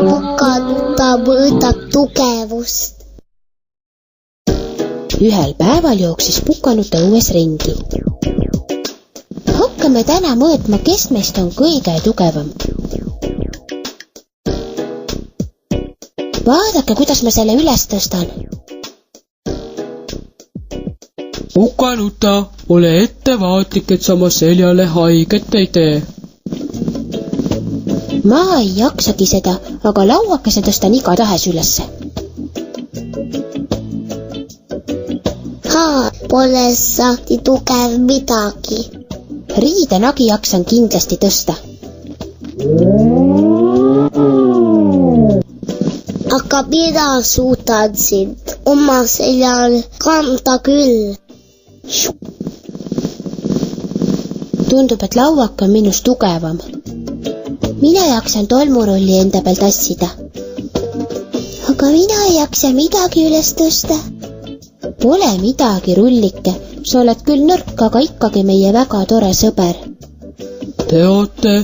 Pukanuta võtab tugevust. Ühel päeval jooksis Pukanuta õues ringi. Hakkame täna mõõtma, kes meist on kõige tugevam. Vaadake, kuidas ma selle üles tõstan. Pukanuta, ole ettevaatlik, et sa oma seljale haiget ei tee. Ma ei jaksagi seda, aga lauakese tõstan igatahes ülesse. Pole sa nii tugev midagi. Riidenagi jaksan kindlasti tõsta. Aga mina suudan sind oma seljal kanda küll. Tundub, et lauak on minust tugevam. Mina jaksan tolmurulli enda peal tassida. Aga mina ei jaksa midagi üles tõsta. Pole midagi, rullike. Sa oled küll nõrk, aga ikkagi meie väga tore sõber. Teate,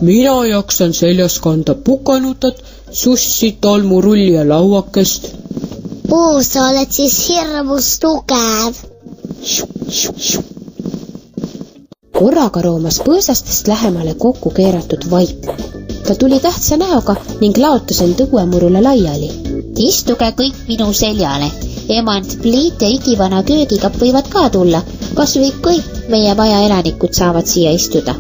mina jaksan seljas kanda Pukanutat, sussi, tolmurulli ja lauakest. Sa oled siis hirmus tugev. Korraga roomas põõsastest lähemale kokku keeratud vaip. Ta tuli tähtsa näoga ning laotas end õuemurule laiali. Istuge kõik minu seljale. Emand Pliit ja igivana köögikapp võivad ka tulla. Kas või kõik meie maja elanikud saavad siia istuda.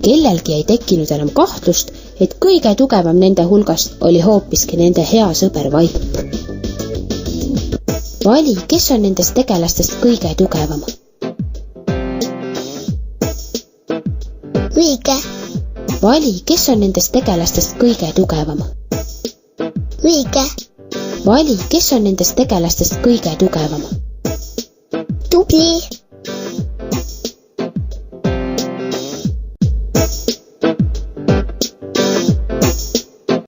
Kellelgi ei tekkinud enam kahtlust, et kõige tugevam nende hulgast oli hoopiski nende hea sõber vaip. Vali, kes on nendest tegelastest kõige tugevam. Õige. Vali, kes on nendest tegelastest kõige tugevam. Õige. Vali, kes on nendest tegelastest kõige tugevam. Tubli.